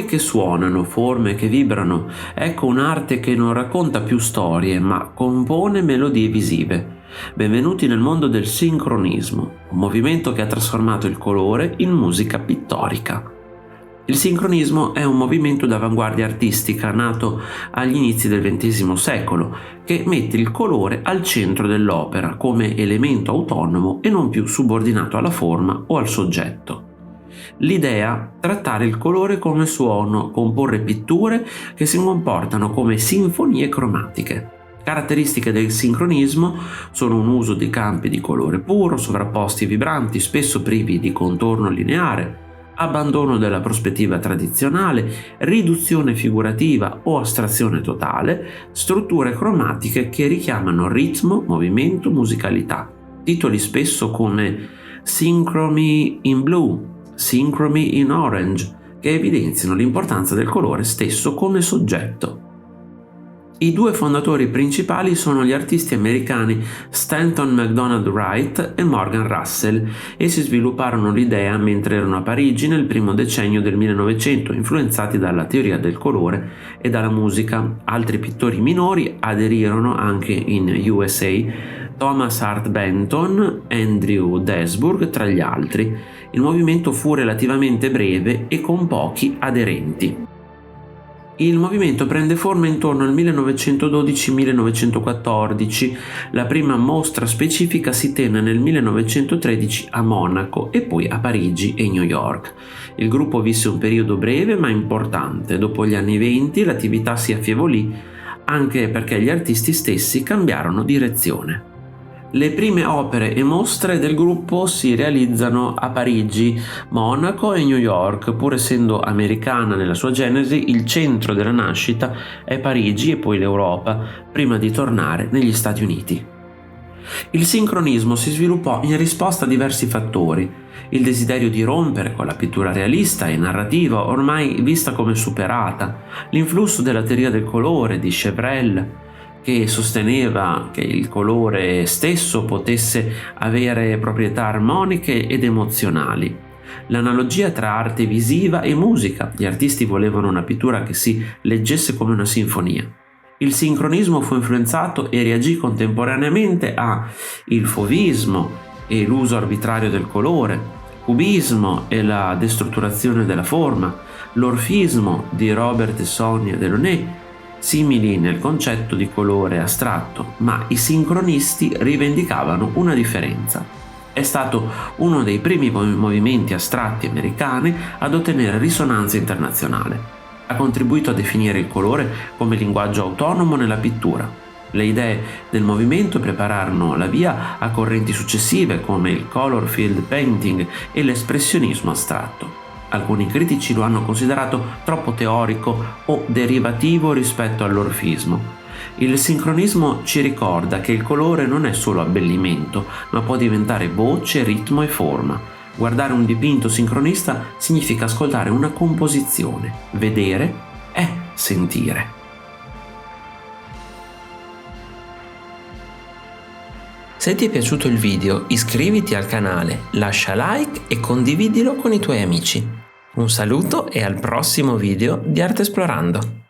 che suonano, forme che vibrano, ecco un'arte che non racconta più storie, ma compone melodie visive. Benvenuti nel mondo del sincronismo, un movimento che ha trasformato il colore in musica pittorica. Il sincronismo è un movimento d'avanguardia artistica nato agli inizi del XX secolo, che mette il colore al centro dell'opera come elemento autonomo e non più subordinato alla forma o al soggetto. L'idea: trattare il colore come suono, comporre pitture che si comportano come sinfonie cromatiche. Caratteristiche del sincronismo sono un uso di campi di colore puro, sovrapposti e vibranti, spesso privi di contorno lineare, abbandono della prospettiva tradizionale, riduzione figurativa o astrazione totale, strutture cromatiche che richiamano ritmo, movimento, musicalità. Titoli spesso come Synchrony in Blue, Synchrony in Orange, che evidenziano l'importanza del colore stesso come soggetto. I due fondatori principali sono gli artisti americani Stanton McDonald Wright e Morgan Russell e si svilupparono l'idea mentre erano a Parigi nel primo decennio del 1900, influenzati dalla teoria del colore e dalla musica. Altri pittori minori aderirono anche in USA, Thomas Hart Benton, Andrew Desburg tra gli altri. Il movimento fu relativamente breve e con pochi aderenti. Il movimento prende forma intorno al 1912-1914, la prima mostra specifica si tenne nel 1913 a Monaco e poi a Parigi e New York. Il gruppo visse un periodo breve ma importante. Dopo gli anni '20 l'attività si affievolì anche perché gli artisti stessi cambiarono direzione. Le prime opere e mostre del gruppo si realizzano a Parigi, Monaco e New York. Pur essendo americana nella sua genesi, il centro della nascita è Parigi e poi l'Europa, prima di tornare negli Stati Uniti. Il sincronismo si sviluppò in risposta a diversi fattori: il desiderio di rompere con la pittura realista e narrativa ormai vista come superata, l'influsso della teoria del colore di Chevreul, che sosteneva che il colore stesso potesse avere proprietà armoniche ed emozionali. L'analogia tra arte visiva e musica: gli artisti volevano una pittura che si leggesse come una sinfonia. Il sincronismo fu influenzato e reagì contemporaneamente a il fauvismo e l'uso arbitrario del colore, cubismo e la destrutturazione della forma, l'orfismo di Robert e Sonia Delaunay, simili nel concetto di colore astratto, ma i sincronisti rivendicavano una differenza. È stato uno dei primi movimenti astratti americani ad ottenere risonanza internazionale. Ha contribuito a definire il colore come linguaggio autonomo nella pittura. Le idee del movimento prepararono la via a correnti successive come il color field painting e l'espressionismo astratto. Alcuni critici lo hanno considerato troppo teorico o derivativo rispetto all'orfismo. Il sincronismo ci ricorda che il colore non è solo abbellimento, ma può diventare voce, ritmo e forma. Guardare un dipinto sincronista significa ascoltare una composizione. Vedere è sentire. Se ti è piaciuto il video, iscriviti al canale, lascia like e condividilo con i tuoi amici. Un saluto e al prossimo video di Arte Esplorando!